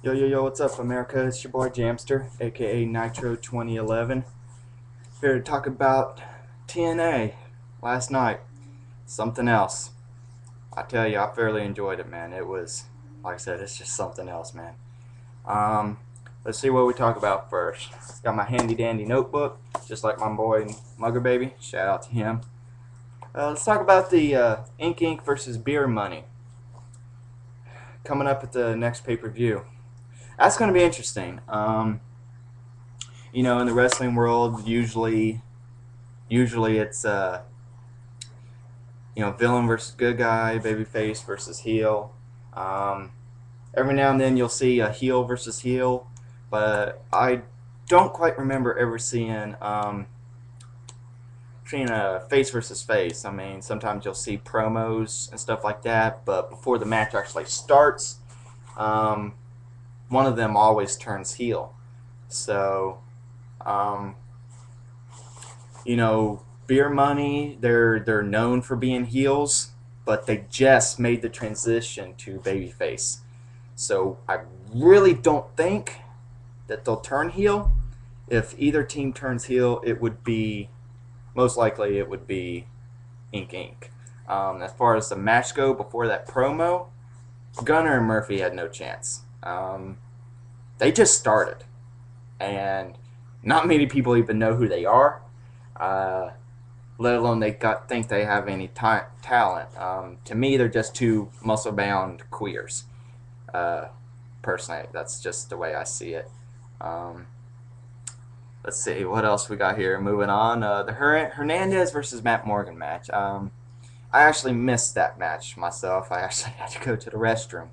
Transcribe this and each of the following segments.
Yo, yo, yo, what's up, America? It's your boy Jamster, aka Nitro 2011. Here to talk about TNA last night. Something else. I tell you, I fairly enjoyed it, man. It was, like I said, it's just something else, man. Um, let's see what we talk about first. Got my handy dandy notebook, just like my boy Mugger Baby. Shout out to him. Let's talk about the Ink Inc. versus Beer Money coming up at the next pay per view. That's going to be interesting. In the wrestling world, usually it's villain versus good guy, babyface versus heel. Um, every now and then you'll see a heel versus heel, but I don't quite remember ever seeing a face versus face. I mean, sometimes you'll see promos and stuff like that, but before the match actually starts, um, one of them always turns heel. So, um, Beer Money, they're known for being heels, but they just made the transition to babyface. So I really don't think that they'll turn heel. If either team turns heel, it would be most likely it would be Ink Inc. As far as the match go before that promo, Gunner and Murphy had no chance. They just started, and not many people even know who they are. Uh, let alone think they have any talent. To me, they're just two muscle-bound queers. Uh, Personally, that's just the way I see it. Um, let's see what else we got here. Moving on, the Hernandez versus Matt Morgan match. I actually missed that match myself. I actually had to go to the restroom.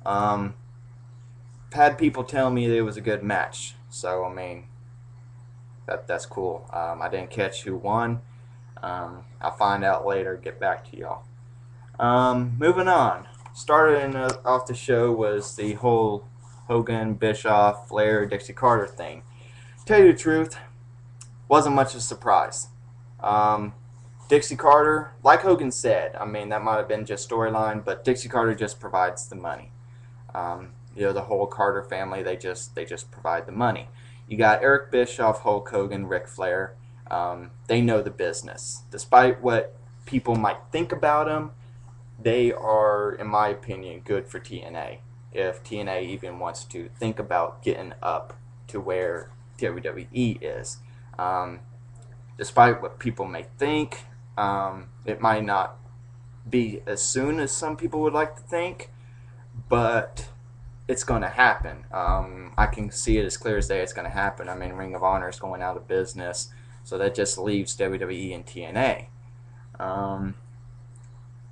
Um, had people tell me it was a good match, so I mean that's cool. I didn't catch who won. I'll find out later. Get back to y'all. Moving on. Starting off the show was the whole Hogan, Bischoff, Flair, Dixie Carter thing. Tell you the truth, wasn't much of a surprise. Um, Dixie Carter, like Hogan said, I mean that might have been just storyline, but Dixie Carter just provides the money. The whole Carter family, they just provide the money. You got Eric Bischoff, Hulk Hogan, Ric Flair. They know the business. Despite what people might think about them, they are, in my opinion, good for TNA. If TNA even wants to think about getting up to where WWE is. Despite what people may think, it might not be as soon as some people would like to think, but it's going to happen. I can see it as clear as day. It's going to happen. I mean, Ring of Honor is going out of business, so that just leaves WWE and TNA.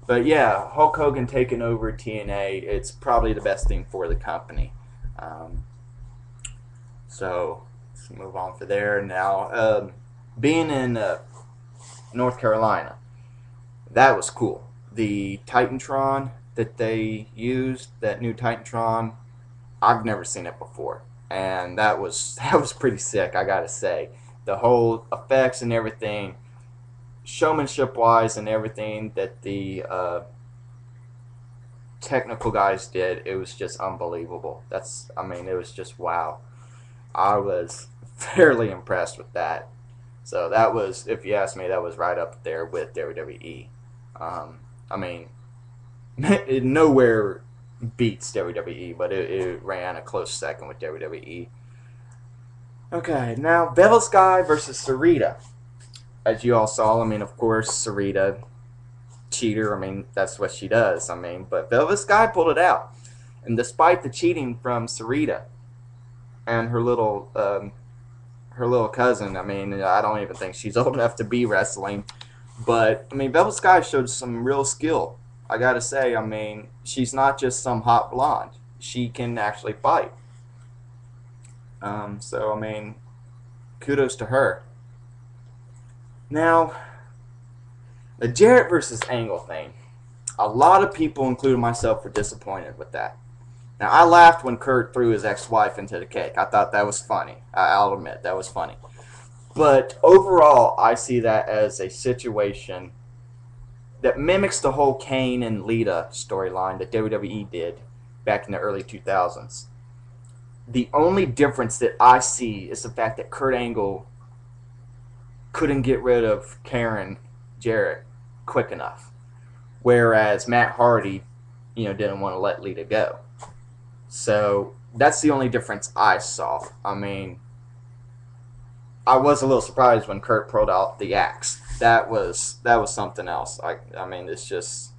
But yeah, Hulk Hogan taking over TNA, it's probably the best thing for the company. So let's move on for there. Now, being in North Carolina, that was cool. The Titantron that they used, that new Titantron, I've never seen it before, and that was that was pretty sick. I gotta say, the whole effects and everything, showmanship wise, and everything that the technical guys did, it was just unbelievable. It was just wow. I was fairly impressed with that. So that was, if you ask me, that was right up there with WWE. I mean, it nowhere beats WWE, but it ran a close second with WWE. Okay, now Bevel Sky versus Sarita. As you all saw, I mean, of course, Sarita, cheater, I mean, that's what she does. I mean, but Velvet Sky pulled it out. And despite the cheating from Sarita and her little cousin, I mean, I don't even think she's old enough to be wrestling. But, I mean, Velvet Sky showed some real skill. I gotta say, I mean, she's not just some hot blonde. She can actually fight. So, I mean, kudos to her. Now, the Jarrett versus Angle thing. A lot of people, including myself, were disappointed with that. Now, I laughed when Kurt threw his ex-wife into the cake. I thought that was funny. I'll admit, that was funny. But overall, I see that as a situation that mimics the whole Kane and Lita storyline that WWE did back in the early 2000s. The only difference that I see is the fact that Kurt Angle couldn't get rid of Karen Jarrett quick enough, whereas Matt Hardy, didn't want to let Lita go. So that's the only difference I saw. I mean, I was a little surprised when Kurt pulled out the axe. That was something else. I mean, it's just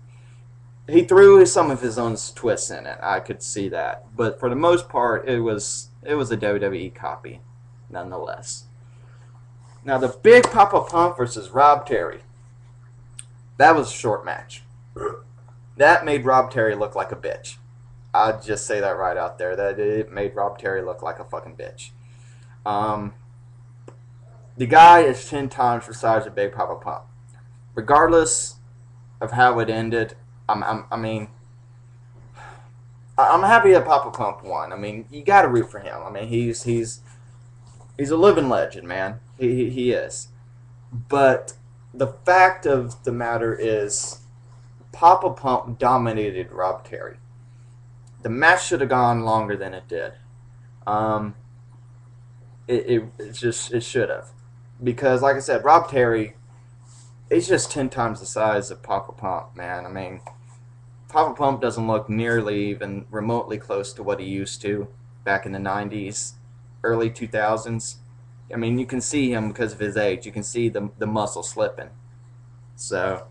he threw some of his own twists in it. I could see that, but for the most part, it was a WWE copy, nonetheless. Now the Big Papa Pump versus Rob Terry. That was a short match. That made Rob Terry look like a bitch. I'll just say that right out there. That it made Rob Terry look like a fucking bitch. Um, the guy is 10 times the size of Big Papa Pump. Regardless of how it ended, I mean, I'm happy that Papa Pump won. I mean, you got to root for him. I mean, he's a living legend, man. He is. But the fact of the matter is, Papa Pump dominated Rob Terry. The match should have gone longer than it did. Um, it should have, because like I said, Rob Terry is just 10 times the size of Papa Pump, man. I mean, Papa Pump doesn't look nearly even remotely close to what he used to back in the 90s, early 2000s. I mean, you can see him because of his age. You can see the muscle slipping. So,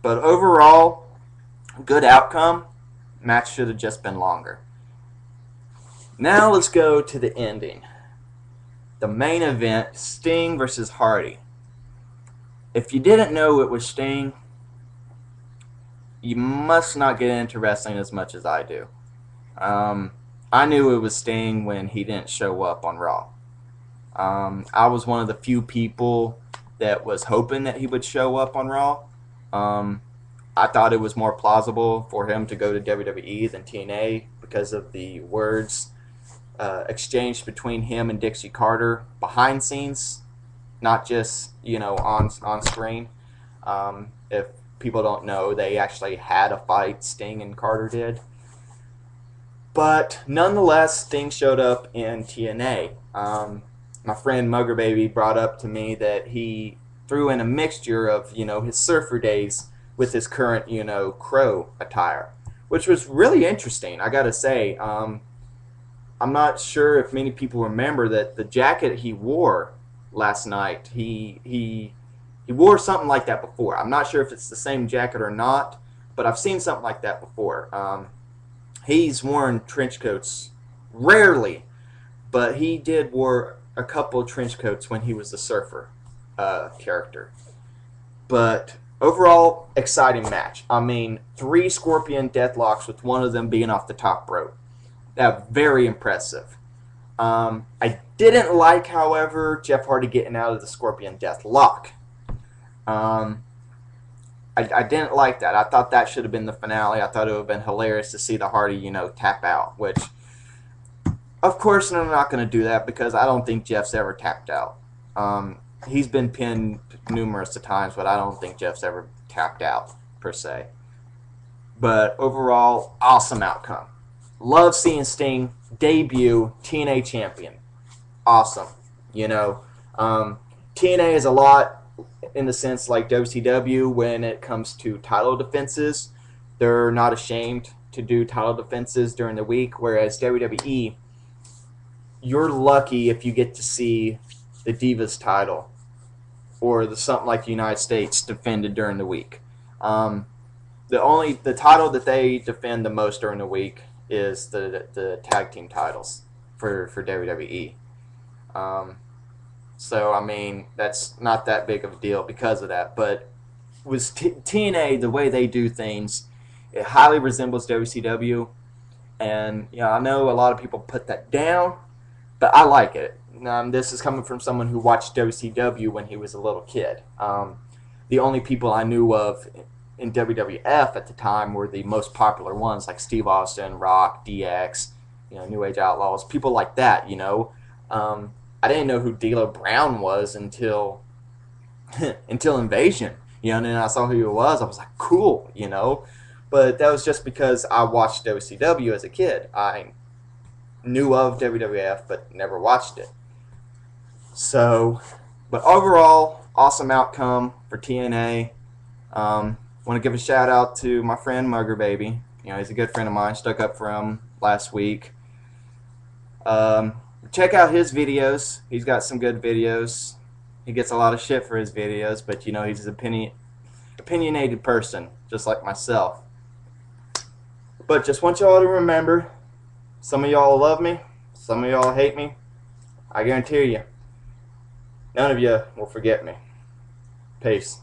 but overall, good outcome. Match should have just been longer. Now let's go to the ending. The main event, Sting versus Hardy. If you didn't know it was Sting, you must not get into wrestling as much as I do. I knew it was Sting when he didn't show up on Raw. I was one of the few people that was hoping that he would show up on Raw. I thought it was more plausible for him to go to WWE than TNA because of the words exchanged between him and Dixie Carter behind scenes, not just on screen. If people don't know, they actually had a fight. Sting and Carter did. But nonetheless, Sting showed up in TNA. My friend Mugger Baby brought up to me that he threw in a mixture of his surfer days with his current crow attire, which was really interesting. I gotta say, I'm not sure if many people remember that the jacket he wore last night, he wore something like that before. I'm not sure if it's the same jacket or not, but I've seen something like that before. He's worn trench coats rarely, but he did wear a couple of trench coats when he was the surfer character. But overall, exciting match. I mean, 3 Scorpion deathlocks with one of them being off the top rope. That very impressive. I didn't like, however, Jeff Hardy getting out of the Scorpion deathlock. I didn't like that. I thought that should have been the finale. I thought it would have been hilarious to see the Hardy, tap out, which, of course, I'm not going to do that because I don't think Jeff's ever tapped out. He's been pinned numerous times, but I don't think Jeff's ever tapped out, per se. But overall, awesome outcome. Love seeing Sting debut TNA champion. Awesome. TNA is a lot in the sense like WCW when it comes to title defenses. They're not ashamed to do title defenses during the week, whereas WWE, you're lucky if you get to see the Divas title or something like the United States defended during the week. The title that they defend the most during the week is the tag team titles for WWE. So I mean that's not that big of a deal because of that. But with TNA, the way they do things, it highly resembles WCW, and I know a lot of people put that down, but I like it. This is coming from someone who watched WCW when he was a little kid. The only people I knew of in WWF at the time were the most popular ones, like Steve Austin, Rock, DX, New Age Outlaws, people like that. I didn't know who D'Lo Brown was until Invasion. And then I saw who he was. I was like, cool. But that was just because I watched WCW as a kid. knew of WWF but never watched it. So, but overall, awesome outcome for TNA. Want to give a shout out to my friend Mugger Baby. You know, he's a good friend of mine. Stuck up for him last week. Check out his videos. He's got some good videos. He gets a lot of shit for his videos, but you know, he's an opinionated person, just like myself. But just want y'all to remember, some of y'all love me, some of y'all hate me. I guarantee you, none of you will forget me. Peace.